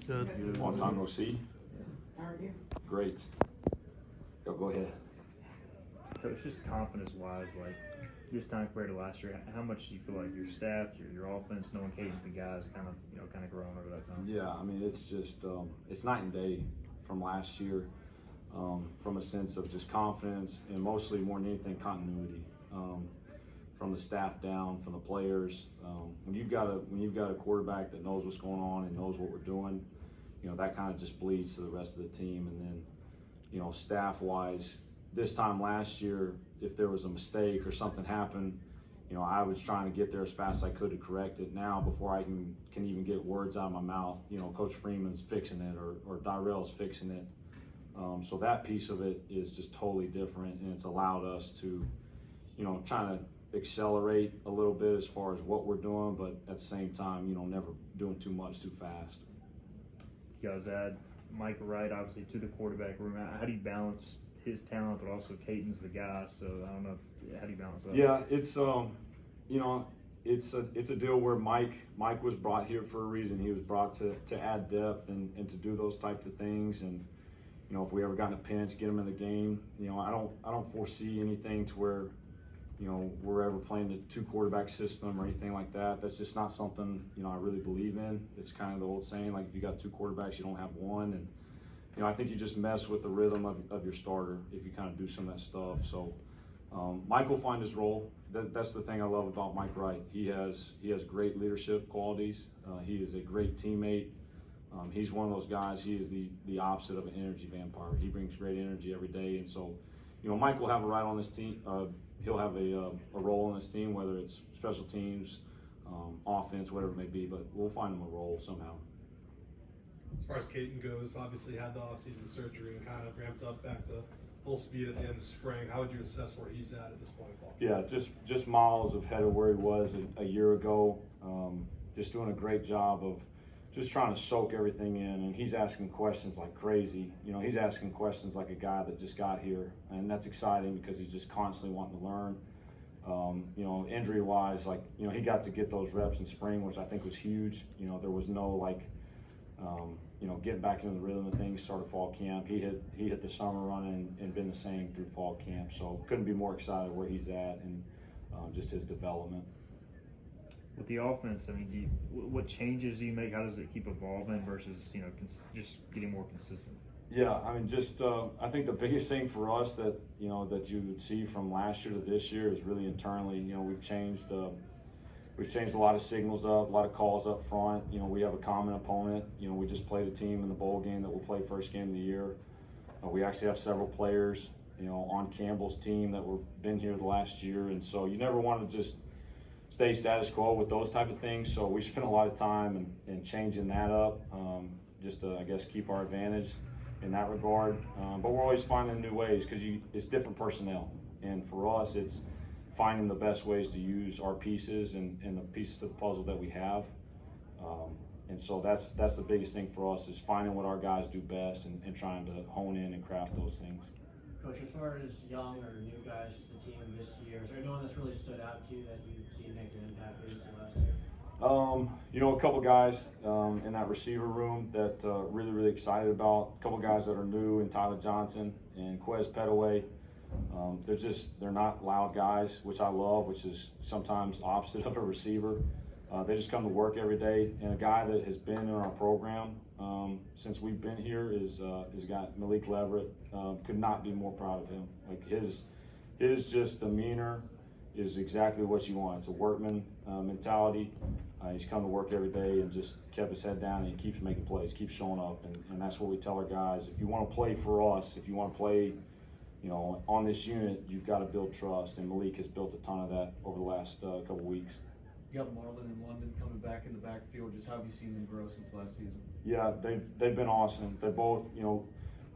Good. Long time no see. How are you? Great. Go ahead. Coach, just confidence-wise, like this time compared to last year, how much do you feel like your staff, your offense, knowing Caden's the guys, kind of growing over that time? Yeah, I mean it's just it's night and day from last year, from a sense of just confidence and mostly more than anything continuity. From the staff down, from the players. When you've got a quarterback that knows what's going on and knows what we're doing, that kind of just bleeds to the rest of the team. And then, staff-wise, this time last year, if there was a mistake or something happened, I was trying to get there as fast as I could to correct it. Now, before I can even get words out of my mouth, Coach Freeman's fixing it or Dyrell's fixing it. So that piece of it is just totally different, and it's allowed us to, trying to accelerate a little bit as far as what we're doing, but at the same time, never doing too much too fast. You guys add Mike Wright, obviously, to the quarterback room. How do you balance his talent, but also Caden's the guy? So I don't know, how do you balance that? Yeah, it's it's a deal where Mike was brought here for a reason. He was brought to add depth and to do those types of things. And if we ever got in a pinch, get him in the game. I don't foresee anything to where we're ever playing the two quarterback system or anything like that. That's just not something, I really believe in. It's kind of the old saying, like if you got two quarterbacks, you don't have one. And, I think you just mess with the rhythm of your starter if you kind of do some of that stuff. So Mike will find his role. That's the thing I love about Mike Wright. He has great leadership qualities. He is a great teammate. He's one of those guys, he is the opposite of an energy vampire. He brings great energy every day. And so, Mike will have a right on this team. He'll have a role on this team, whether it's special teams, offense, whatever it may be, but we'll find him a role somehow. As far as Caden goes, obviously had the offseason surgery and kind of ramped up back to full speed at the end of spring. How would you assess where he's at this point, Paul? Yeah, just miles ahead of where he was a year ago. Just doing a great job of just trying to soak everything in, and he's asking questions like crazy. He's asking questions like a guy that just got here, and that's exciting because he's just constantly wanting to learn. Injury-wise, he got to get those reps in spring, which I think was huge. There was no getting back into the rhythm of things. Started fall camp. He hit the summer running and been the same through fall camp. So couldn't be more excited where he's at and just his development. With the offense, what changes do you make? How does it keep evolving versus just getting more consistent? Yeah, I think the biggest thing for us that that you would see from last year to this year is really internally. We've changed a lot of signals up, a lot of calls up front. We have a common opponent. We just played a team in the bowl game that will play first game of the year. We actually have several players, on Campbell's team that were been here the last year, and so you never want to just stay status quo with those type of things. So we spent a lot of time in changing that up, just to, I guess, keep our advantage in that regard. But we're always finding new ways because it's different personnel. And for us, it's finding the best ways to use our pieces and the pieces to the puzzle that we have. And so that's the biggest thing for us is finding what our guys do best and trying to hone in and craft those things. Coach, as far as young or new guys to the team this year, is there anyone that's really stood out to you that you see make an impact maybe since last year? A couple guys in that receiver room that really excited about. A couple guys that are new, and Tyler Johnson and Quez Petaway. They're not loud guys, which I love, which is sometimes opposite of a receiver. They just come to work every day. And a guy that has been in our program since we've been here is a guy, Malik Leverett. Could not be more proud of him. Like his just demeanor is exactly what you want. It's a workman mentality. He's come to work every day and just kept his head down, and he keeps making plays, keeps showing up, and that's what we tell our guys. If you want to play for us, if you want to play, on this unit, you've got to build trust, and Malik has built a ton of that over the last couple weeks. You got Marlon and London coming back in the backfield. Just how have you seen them grow since last season? Yeah, they've been awesome. They're both,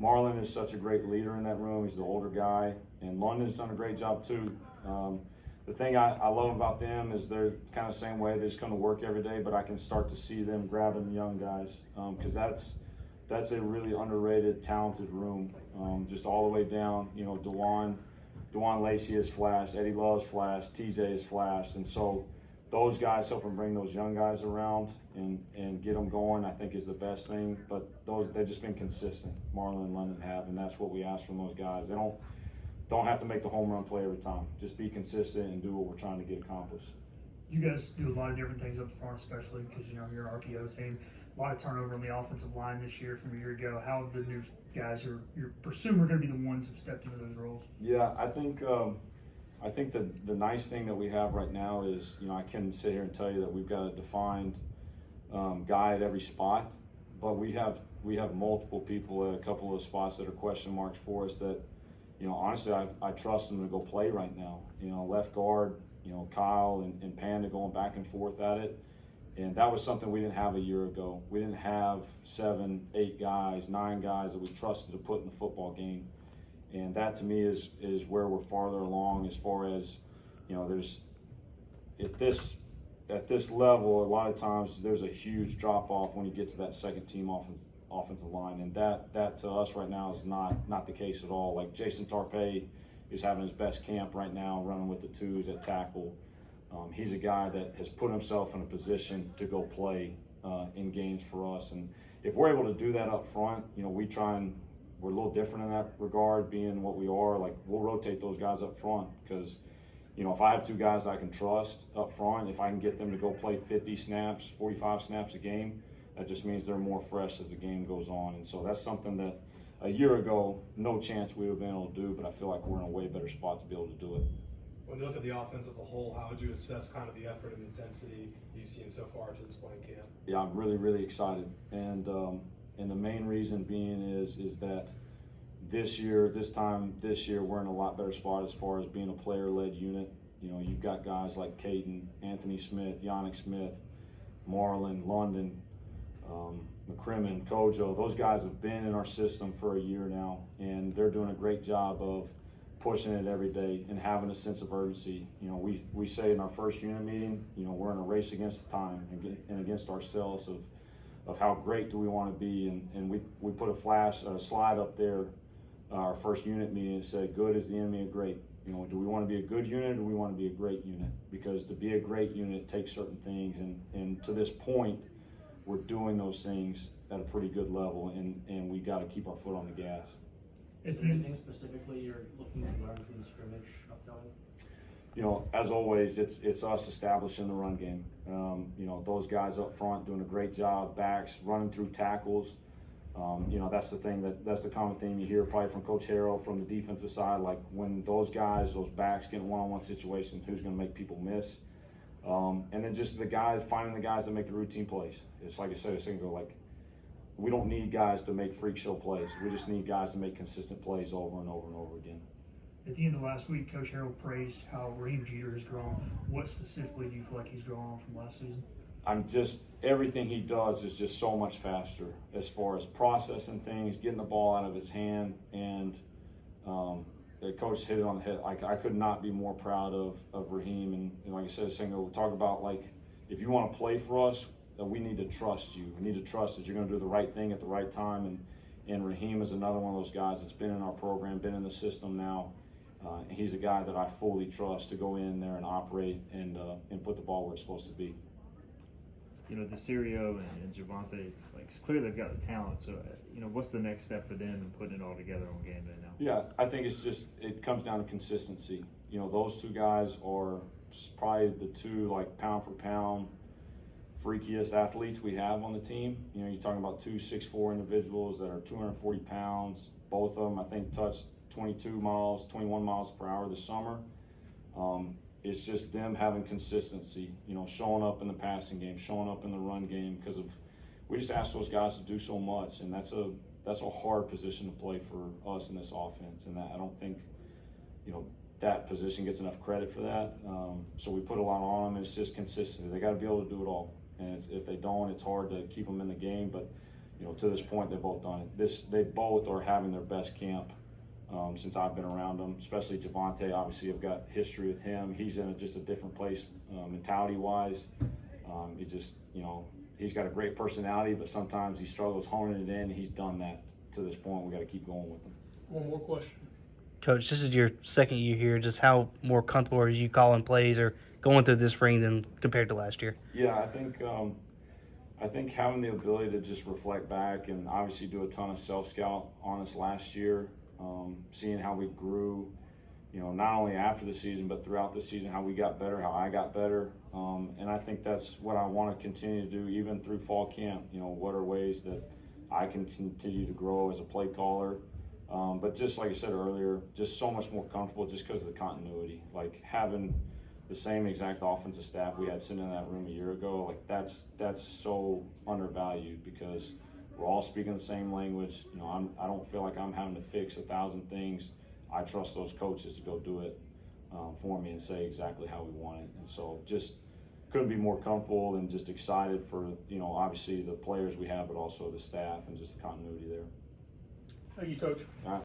Marlon is such a great leader in that room. He's the older guy, and London's done a great job too. The thing I love about them is they're kind of the same way. They just come to work every day, but I can start to see them grabbing the young guys because that's a really underrated, talented room. Just all the way down, Dewan Lacey has flashed, Eddie Love's flashed, TJ has flashed, and so those guys helping bring those young guys around and get them going, I think is the best thing. But they've just been consistent. Marlon and London have, and that's what we ask from those guys. They don't have to make the home run play every time. Just be consistent and do what we're trying to get accomplished. You guys do a lot of different things up front, especially because you're an RPO team. A lot of turnover on the offensive line this year from a year ago. How have the new guys you're presuming are going to be the ones who've stepped into those roles? Yeah, I think the nice thing that we have right now is, I can sit here and tell you that we've got a defined guy at every spot, but we have multiple people at a couple of spots that are question marks for us that, honestly, I trust them to go play right now. Left guard, Kyle and Panda going back and forth at it. And that was something we didn't have a year ago. We didn't have 7, 8 guys, 9 guys that we trusted to put in the football game. And that to me is where we're farther along as far as, there's at this level, a lot of times there's a huge drop off when you get to that second team offensive line. And that to us right now is not the case at all. Like Jason Tarpey is having his best camp right now, running with the 2s at tackle. He's a guy that has put himself in a position to go play in games for us. And if we're able to do that up front, we're a little different in that regard, being what we are. Like, we'll rotate those guys up front because, if I have 2 guys I can trust up front, if I can get them to go play 50 snaps, 45 snaps a game, that just means they're more fresh as the game goes on. And so that's something that a year ago, no chance we would have been able to do, but I feel like we're in a way better spot to be able to do it. When you look at the offense as a whole, how would you assess kind of the effort and intensity you've seen so far to this point in camp? Yeah, I'm really, really excited. And the main reason being is that this year, we're in a lot better spot as far as being a player-led unit. You've got guys like Caden, Anthony Smith, Yannick Smith, Marlon, London, McCrimmon, Kojo. Those guys have been in our system for a year now, and they're doing a great job of pushing it every day and having a sense of urgency. We say in our first unit meeting, we're in a race against time and against ourselves of how great do we want to be, and we put a slide up there, our first unit meeting, and said, good is the enemy of great. Do we want to be a good unit or do we want to be a great unit? Because to be a great unit takes certain things, and to this point, we're doing those things at a pretty good level, and we got to keep our foot on the gas. Is there anything specifically you're looking to learn from the scrimmage upcoming? As always, it's us establishing the run game. Those guys up front doing a great job, backs running through tackles. That's the common theme you hear probably from Coach Harrell from the defensive side. Like, when those backs get in one-on-one situations, who's going to make people miss? And then just finding the guys that make the routine plays. It's like I said a second ago, like, we don't need guys to make freak show plays. We just need guys to make consistent plays over and over and over again. At the end of last week, Coach Harrell praised how Raheem Jeter has grown. What specifically do you feel like he's grown on from last season? Everything he does is just so much faster as far as processing things, getting the ball out of his hand, and the coach hit it on the head. Like, I could not be more proud of Raheem. And like I said, we'll talk about, like, if you want to play for us, we need to trust you. We need to trust that you're going to do the right thing at the right time. And Raheem is another one of those guys that's been in our program, been in the system now. He's a guy that I fully trust to go in there and operate and put the ball where it's supposed to be. The Serio and Javante, like, clearly they've got the talent. So, what's the next step for them in putting it all together on game day now? Yeah, I think it comes down to consistency. Those 2 guys are probably the 2, like, pound for pound, freakiest athletes we have on the team. You're talking about 2 6'4" individuals that are 240 pounds. Both of them, I think, touched 21 miles per hour this summer. It's just them having consistency, showing up in the passing game, showing up in the run game, because we just ask those guys to do so much, and that's a hard position to play for us in this offense, and I don't think that position gets enough credit for that. So we put a lot on them. It's just consistency. They got to be able to do it all, and if they don't, it's hard to keep them in the game. But to this point, they've both done it. They both are having their best camp since I've been around them, especially Javante. Obviously, I've got history with him. He's in just a different place mentality-wise. He's got a great personality, but sometimes he struggles honing it in. He's done that to this point. We got to keep going with him. One more question. Coach, this is your second year here. Just how more comfortable are you calling plays or going through this spring than compared to last year? Yeah, I think having the ability to just reflect back and obviously do a ton of self-scout on us last year, seeing how we grew, you know, not only after the season, but throughout the season, how we got better, how I got better. And I think that's what I want to continue to do even through fall camp. You know, what are ways that I can continue to grow as a play caller. But just like I said earlier, just so much more comfortable just because of the continuity. Like having the same exact offensive staff we had sitting in that room a year ago, like that's so undervalued because we're all speaking the same language. You know, I don't feel like I'm having to fix 1,000 things. I trust those coaches to go do it for me and say exactly how we want it. And so just couldn't be more comfortable and just excited for, you know, obviously the players we have, but also the staff and just the continuity there. Thank you, Coach. All right.